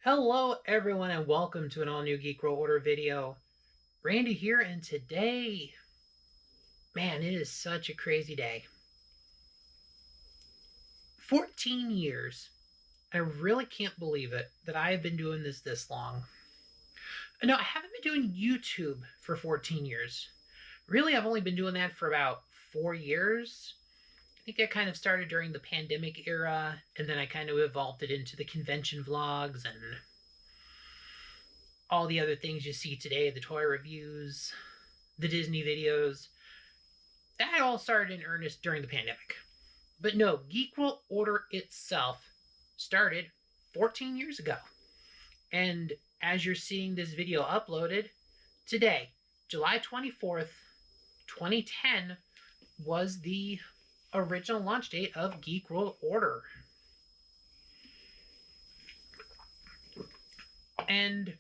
Hello everyone and welcome to an all-new Geek World Order video. Randy here, and today, man, it is such a crazy day. 14 years. I really can't believe it that I have been doing this long. No, I haven't been doing YouTube for 14 years. Really, I've only been doing that for about 4 years. I think I kind of started during the pandemic era, and then I kind of evolved it into the convention vlogs and all the other things you see today, the toy reviews, the Disney videos. That all started in earnest during the pandemic. But no, Geek World Order itself started 14 years ago. And as you're seeing this video uploaded, today, July 24th, 2010, was the original launch date of Geek World Order. And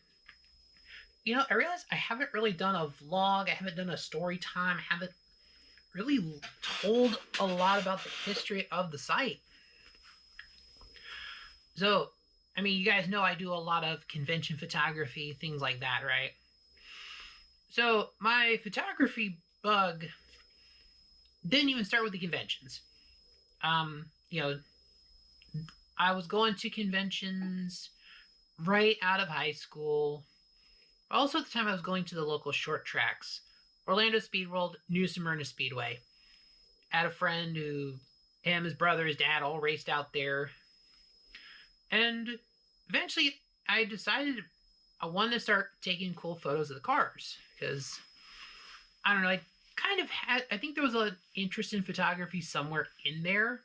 I realized I haven't really done a vlog, I haven't done a story time, I haven't really told a lot about the history of the site. So, you guys know I do a lot of convention photography, things like that, right? So, my photography bug didn't even start with the conventions. I was going to conventions right out of high school. Also, at the time, I was going to the local short tracks. Orlando Speed World, New Smyrna Speedway. I had a friend who, him, his brother, his dad all raced out there. And eventually, I decided I wanted to start taking cool photos of the cars. Because, I don't know, I think there was an interest in photography somewhere in there.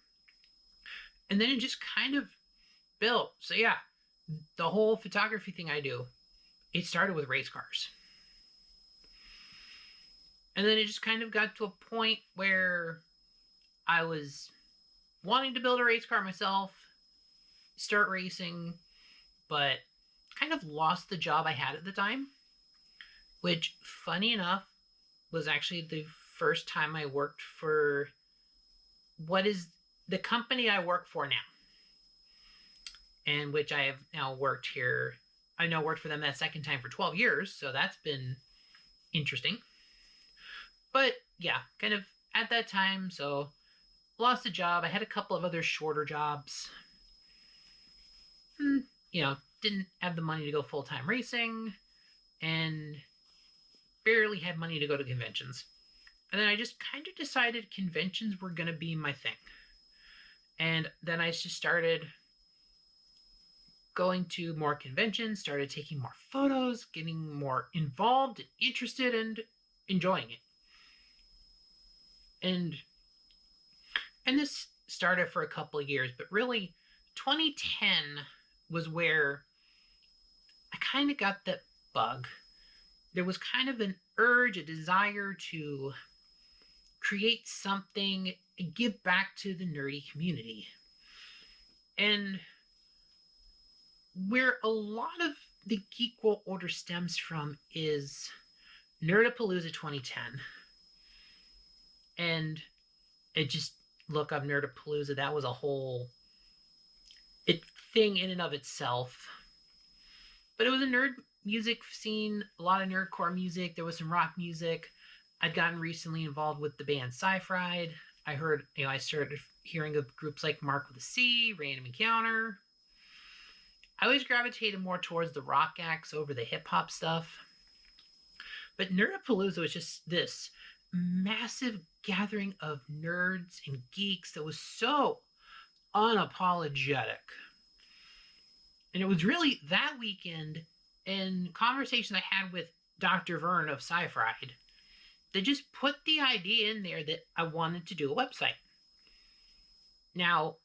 And then it just kind of built. So yeah, the whole photography thing I do, it started with race cars. And then it just kind of got to a point where I was wanting to build a race car myself, start racing, but kind of lost the job I had at the time, which, funny enough, was actually the first time I worked for what is the company I work for now, and which I have now worked here. I now worked for them that second time for 12 years, so that's been interesting. But yeah, kind of at that time, so lost a job. I had a couple of other shorter jobs. Didn't have the money to go full-time racing, and barely had money to go to conventions. And then I just kind of decided conventions were going to be my thing. And then I just started going to more conventions, started taking more photos, getting more involved and interested, and enjoying it. And this started for a couple of years, but really 2010 was where I kind of got that bug. There was kind of an urge, a desire to create something and give back to the nerdy community. And where a lot of the Geek World Order stems from is Nerdapalooza 2010. And it just, look up Nerdapalooza, that was a whole thing in and of itself. But it was a nerd music scene, a lot of nerdcore music. There was some rock music. I'd gotten recently involved with the band Sci-Fried. I started hearing of groups like Mark with a C, Random Encounter. I always gravitated more towards the rock acts over the hip-hop stuff. But Nerdapalooza was just this massive gathering of nerds and geeks that was so unapologetic. And it was really that weekend, and conversations I had with Dr. Vern of Sci-Fried, they just put the idea in there that I wanted to do a website. Now,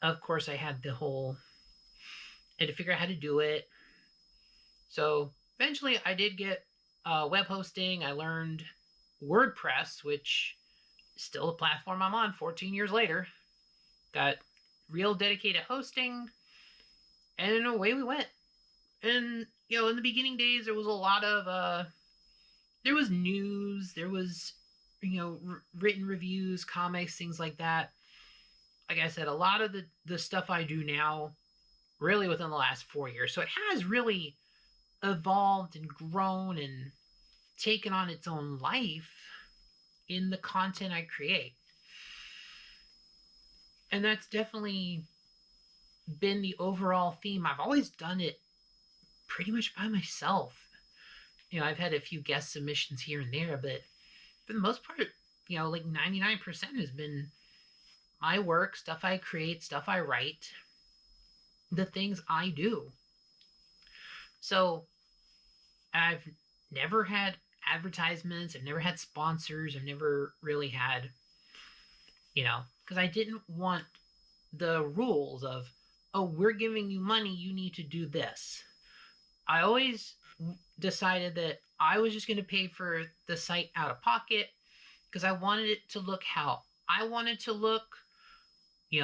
of course, I had to figure out how to do it. So eventually I did get web hosting. I learned WordPress, which is still a platform I'm on 14 years later. Got real dedicated hosting, and away we went. And, in the beginning days, there was a lot of, there was news, there was, written reviews, comics, things like that. Like I said, a lot of the stuff I do now really within the last 4 years. So it has really evolved and grown and taken on its own life in the content I create. And that's definitely been the overall theme. I've always done it pretty much by myself. I've had a few guest submissions here and there, but for the most part, like 99% has been my work, stuff I create, stuff I write, the things I do. So I've never had advertisements, I've never had sponsors, I've never really had, because I didn't want the rules of, oh, we're giving you money, you need to do this. I always decided that I was just going to pay for the site out of pocket because I wanted it to look how I wanted to look,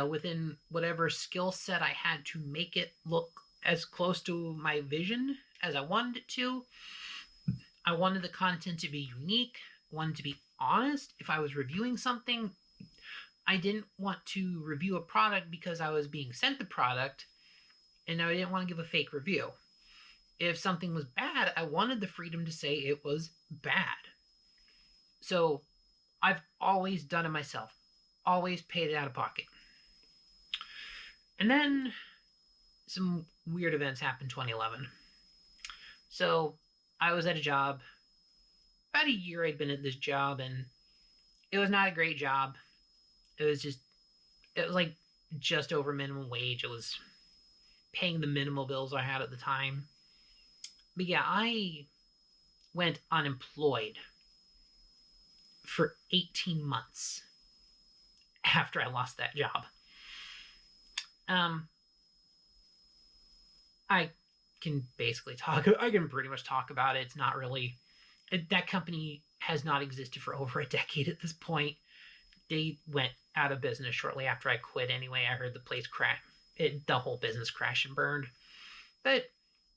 within whatever skill set I had to make it look as close to my vision as I wanted it to. I wanted the content to be unique, I wanted to be honest. If I was reviewing something, I didn't want to review a product because I was being sent the product and I didn't want to give a fake review. If something was bad, I wanted the freedom to say it was bad. So I've always done it myself, always paid it out of pocket. And then some weird events happened in 2011. So I was at a job. About a year I'd been at this job, and it was not a great job. It was like just over minimum wage. It was paying the minimal bills I had at the time. But yeah, I went unemployed for 18 months after I lost that job. I can pretty much talk about it. It's not really, that company has not existed for over a decade at this point. They went out of business shortly after I quit anyway. I heard the place crash, the whole business crashed and burned. But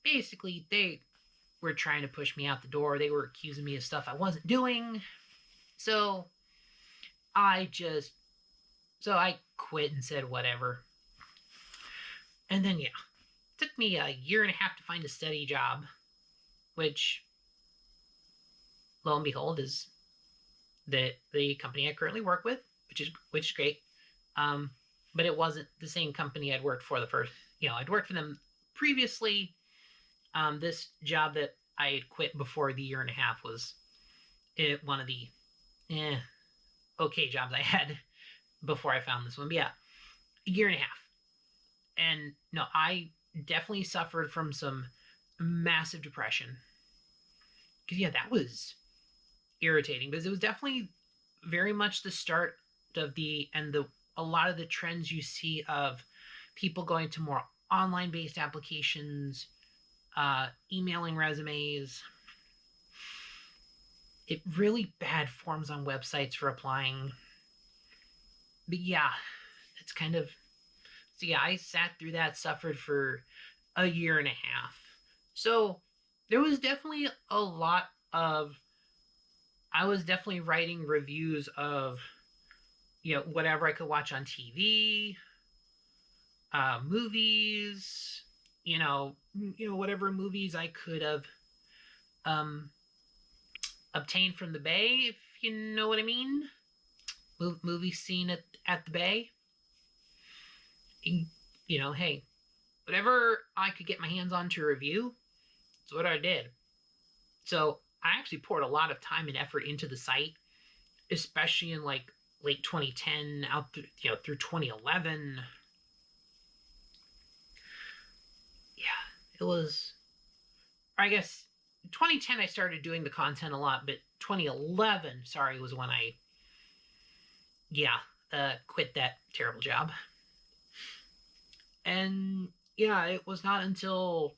basically, they were trying to push me out the door. They were accusing me of stuff I wasn't doing. So I quit and said whatever. And then, yeah, it took me a year and a half to find a steady job, which, lo and behold, is the company I currently work with, which is great. But it wasn't the same company I'd worked for the first. I'd worked for them previously. This job that I had quit before the year and a half was one of the okay jobs I had before I found this one. But yeah, a year and a half. And no, I definitely suffered from some massive depression. Because yeah, that was irritating, because it was definitely very much the start of a lot of the trends you see of people going to more online based applications, emailing resumes. It really bad forms on websites for applying. But yeah, it's kind of, so yeah, I sat through that, suffered for a year and a half. So there was definitely a lot of, I was definitely writing reviews of, whatever I could watch on TV, movies, whatever movies I could have obtained from the Bay, if you know what I mean. Movie scene at the Bay. Hey, whatever I could get my hands on to review, that's what I did. So I actually poured a lot of time and effort into the site, especially in like late 2010 out through 2011. Yeah, it was, I guess 2010 I started doing the content a lot, but 2011, was when I quit that terrible job. And yeah, it was not until,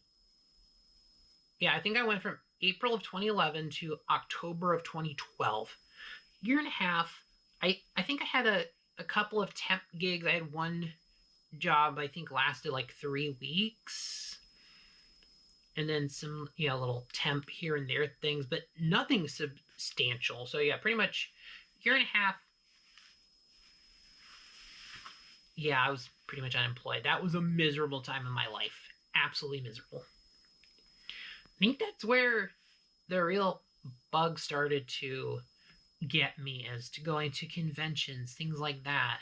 I think I went from April of 2011 to October of 2012. Year and a half. I think I had a couple of temp gigs. I had one job I think lasted like 3 weeks. And then some, little temp here and there things, but nothing substantial. So yeah, pretty much year and a half. Yeah, I was pretty much unemployed. That was a miserable time in my life. Absolutely miserable. I think that's where the real bug started to get me, as to going to conventions, things like that.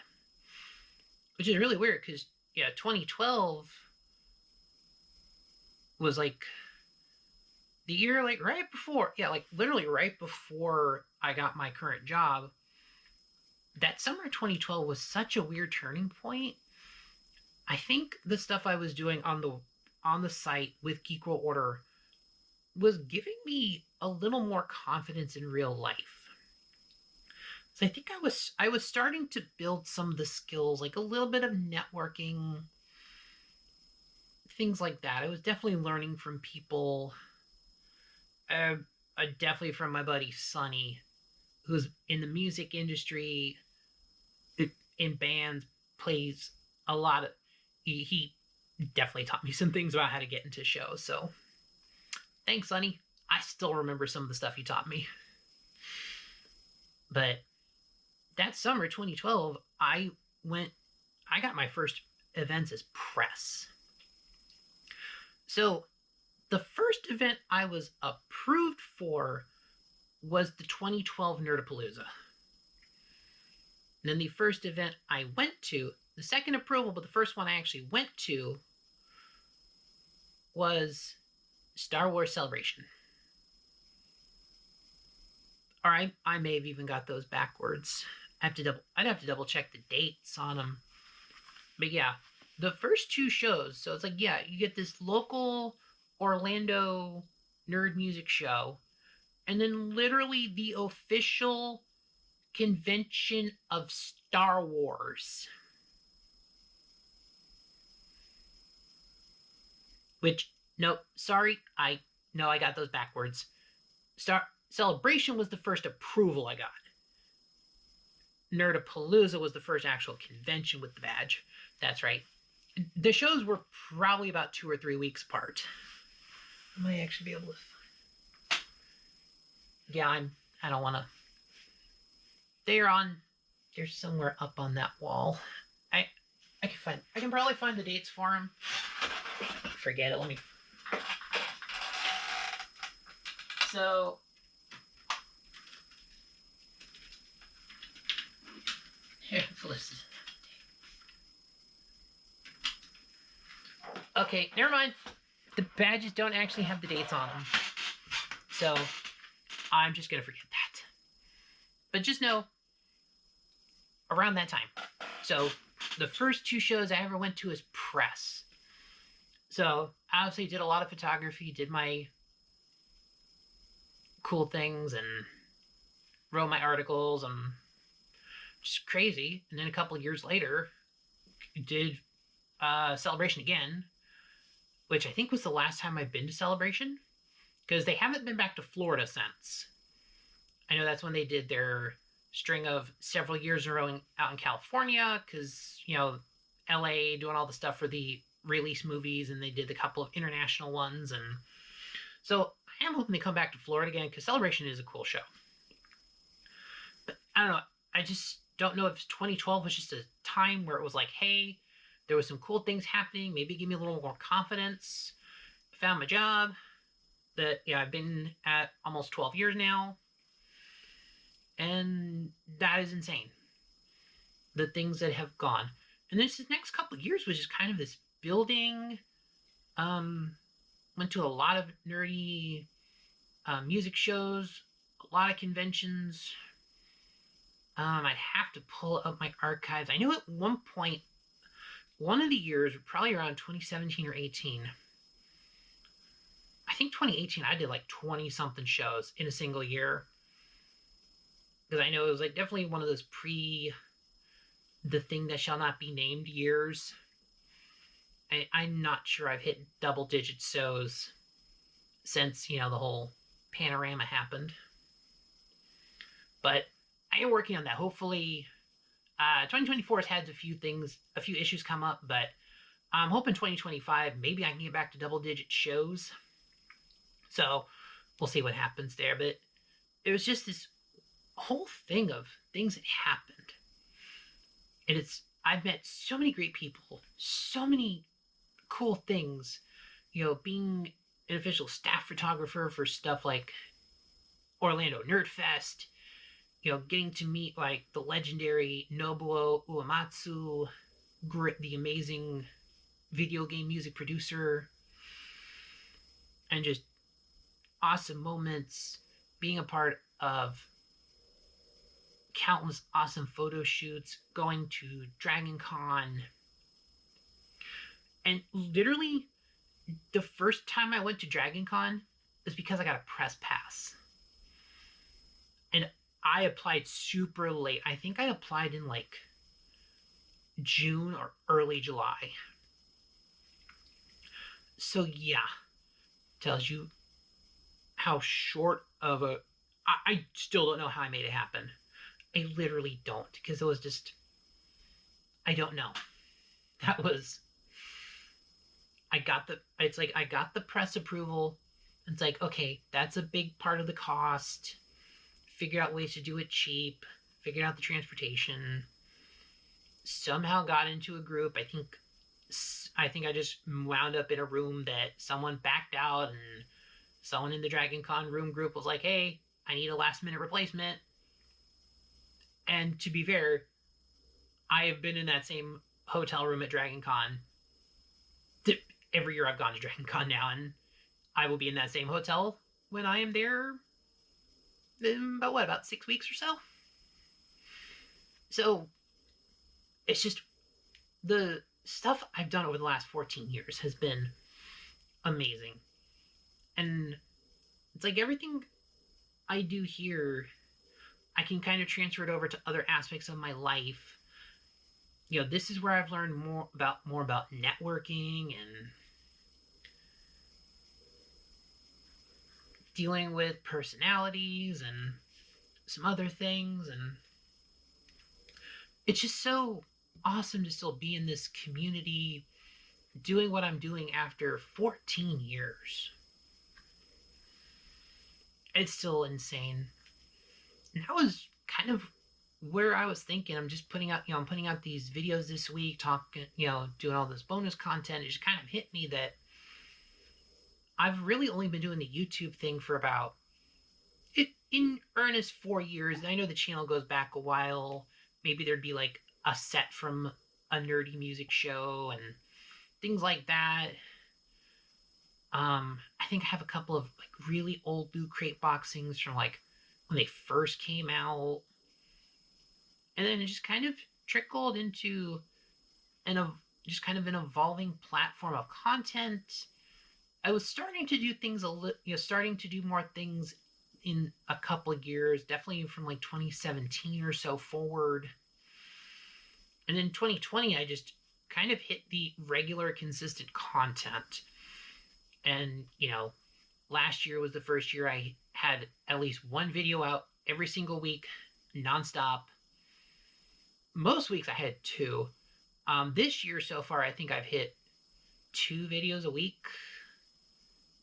Which is really weird because, yeah, 2012 was like the year, like right before, yeah, like literally right before I got my current job. That summer of 2012 was such a weird turning point. I think the stuff I was doing on the site with Geek World Order was giving me a little more confidence in real life. So I think I was starting to build some of the skills, like a little bit of networking, things like that. I was definitely learning from people. Uh, Definitely from my buddy Sonny, who's in the music industry, in bands, plays a lot of. He definitely taught me some things about how to get into shows. So thanks, Sonny. I still remember some of the stuff he taught me. But that summer, 2012, I got my first events as press. So the first event I was approved for was the 2012 Nerdapalooza. And then the first event I went to, the second approval, but the first one I actually went to, was Star Wars Celebration. Or I may have even got those backwards. I'd have to double check the dates on them. But yeah, the first two shows, so it's like, yeah, you get this local Orlando nerd music show, and then literally the official convention of Star Wars. Which, nope, sorry, I got those backwards. Celebration was the first approval I got. Nerdapalooza was the first actual convention with the badge. That's right. The shows were probably about 2 or 3 weeks apart. I might actually be able to. Yeah, I don't want to. They're somewhere up on that wall. I can probably find the dates for them. Forget it. Let me. So. Here, listen. Okay, never mind. The badges don't actually have the dates on them. So, I'm just going to forget that. But just know, around that time. So, the first 2 shows I ever went to as press. So, I obviously did a lot of photography, did my cool things, and wrote my articles, and just crazy. And then a couple of years later, did Celebration again, which I think was the last time I've been to Celebration, because they haven't been back to Florida since. I know that's when they did their string of several years in a row out in California, because, you know, LA doing all the stuff for the release movies, and they did a couple of international ones. And so I am hoping they come back to Florida again, because Celebration is a cool show. But I don't know. I just don't know if 2012 was just a time where it was like, hey, there was some cool things happening. Maybe give me a little more confidence. Found my job that, yeah, I've been at almost 12 years now. And that is insane. The things that have gone. And this next couple of years was just kind of this building. Went to a lot of nerdy music shows, a lot of conventions. I'd have to pull up my archives. I know at one point, one of the years, probably around 2017 or 18, I think 2018, I did like 20-something shows in a single year. Because I know it was like definitely one of those the thing that shall not be named years. I'm not sure I've hit double-digit shows since, you know, the whole panorama happened. But I am working on that. Hopefully, 2024 has had a few issues come up, but I'm hoping 2025, maybe I can get back to double-digit shows. So we'll see what happens there. But it was just this whole thing of things that happened. And I've met so many great people, so many cool things. Being an official staff photographer for stuff like Orlando Nerd Fest, getting to meet like the legendary Nobuo Uematsu, the amazing video game music producer, and just awesome moments, being a part of countless awesome photo shoots, going to Dragon Con. And literally, the first time I went to Dragon Con was because I got a press pass. And I applied super late. I think I applied in like June or early July. So, yeah, tells you how short of a. I still don't know how I made it happen. I literally don't, because it was just. I don't know. That was. It's like I got the press approval. It's like, okay, that's a big part of the cost. Figure out ways to do it cheap. Figured out the transportation. Somehow got into a group. I think I just wound up in a room that someone backed out, and someone in the Dragon Con room group was like, hey, I need a last minute replacement. And to be fair, I have been in that same hotel room at Dragon Con every year I've gone to Dragon Con now, and I will be in that same hotel when I am there in about 6 weeks or so. So it's just the stuff I've done over the last 14 years has been amazing. And it's like everything I do here, I can kind of transfer it over to other aspects of my life. This is where I've learned more about networking and dealing with personalities and some other things. And it's just so awesome to still be in this community doing what I'm doing after 14 years. It's still insane. And that was kind of where I was thinking. I'm just putting out these videos this week, talking, doing all this bonus content. It just kind of hit me that I've really only been doing the YouTube thing for about, in earnest, 4 years. And I know the channel goes back a while. Maybe there'd be like a set from a nerdy music show and things like that. I think I have a couple of like really old Loot Crate boxings from like when they first came out. And then it just kind of trickled into just kind of an evolving platform of content. I was starting to do things starting to do more things in a couple of years, definitely from like 2017 or so forward. And in 2020, I just kind of hit the regular, consistent content. And, last year was the first year I had at least one video out every single week, nonstop. Most weeks I had two. This year so far, I think I've hit 2 videos a week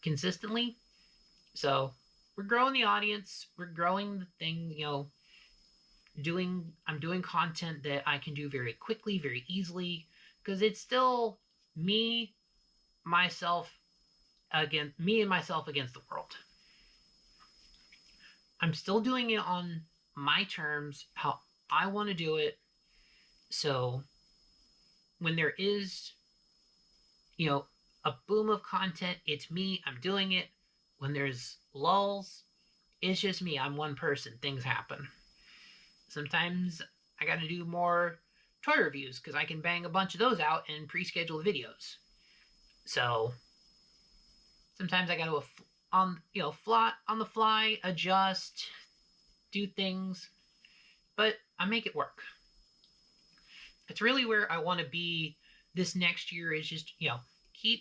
consistently. So we're growing the audience. We're growing the thing, I'm doing content that I can do very quickly, very easily, because it's still me and myself against the world. I'm still doing it on my terms, how I want to do it. So when there is, a boom of content, it's me, I'm doing it. When there's lulls, it's just me, I'm one person, things happen. Sometimes I gotta do more toy reviews because I can bang a bunch of those out in pre-scheduled videos. So sometimes I gotta on the fly, adjust, do things, but I make it work. It's really where I want to be this next year, is just, keep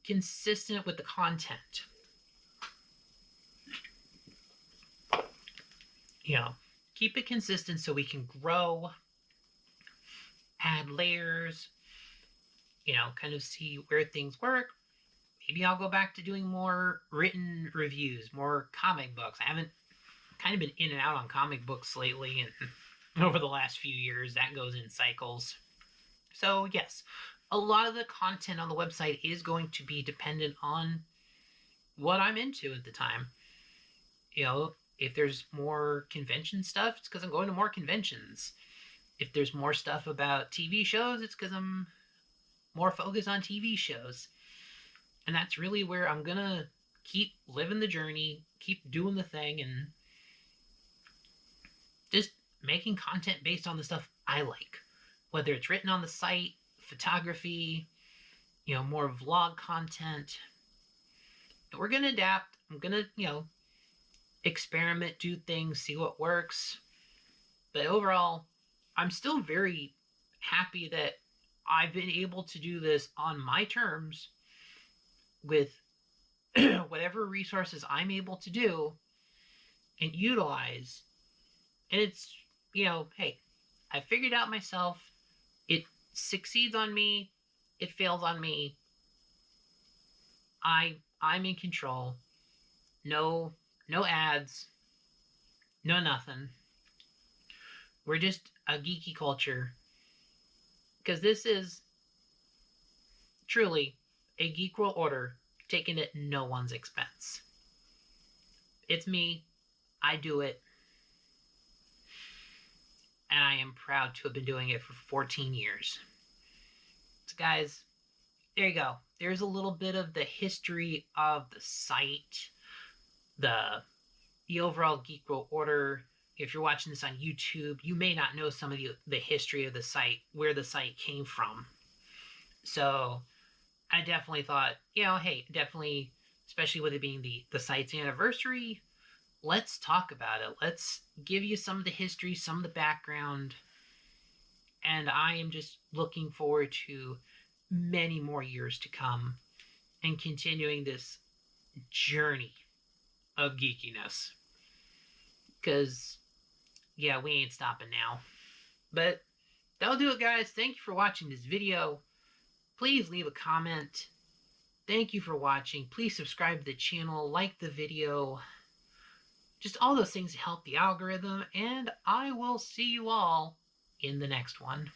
consistent with the content. Keep it consistent so we can grow, add layers, kind of see where things work. Maybe I'll go back to doing more written reviews, more comic books. I haven't kind of been in and out on comic books lately, and over the last few years, that goes in cycles. So, yes, a lot of the content on the website is going to be dependent on what I'm into at the time. If there's more convention stuff, it's because I'm going to more conventions. If there's more stuff about TV shows, it's because I'm more focused on TV shows. And that's really where I'm going to keep living the journey, keep doing the thing, and just making content based on the stuff I like. Whether it's written on the site, photography, more vlog content. We're going to adapt. I'm going to, experiment, do things, see what works. But overall, I'm still very happy that I've been able to do this on my terms with whatever resources I'm able to do and utilize. And it's, hey, I figured out myself. It succeeds on me. It fails on me. I'm in control. No ads. No nothing. We're just a geeky culture. Because this is truly a Geek World Order taken at no one's expense. It's me. I do it. And I am proud to have been doing it for 14 years. So, guys, there you go. There's a little bit of the history of the site, the overall Geek World Order. If you're watching this on YouTube, you may not know some of the history of the site, where the site came from. So I definitely thought, hey, definitely, especially with it being the site's anniversary, let's talk about it. Let's give you some of the history, some of the background. And I am just looking forward to many more years to come and continuing this journey of geekiness. Because, yeah, we ain't stopping now. But that'll do it, guys. Thank you for watching this video. Please leave a comment. Thank you for watching. Please subscribe to the channel, like the video. Just all those things help the algorithm, and I will see you all in the next one.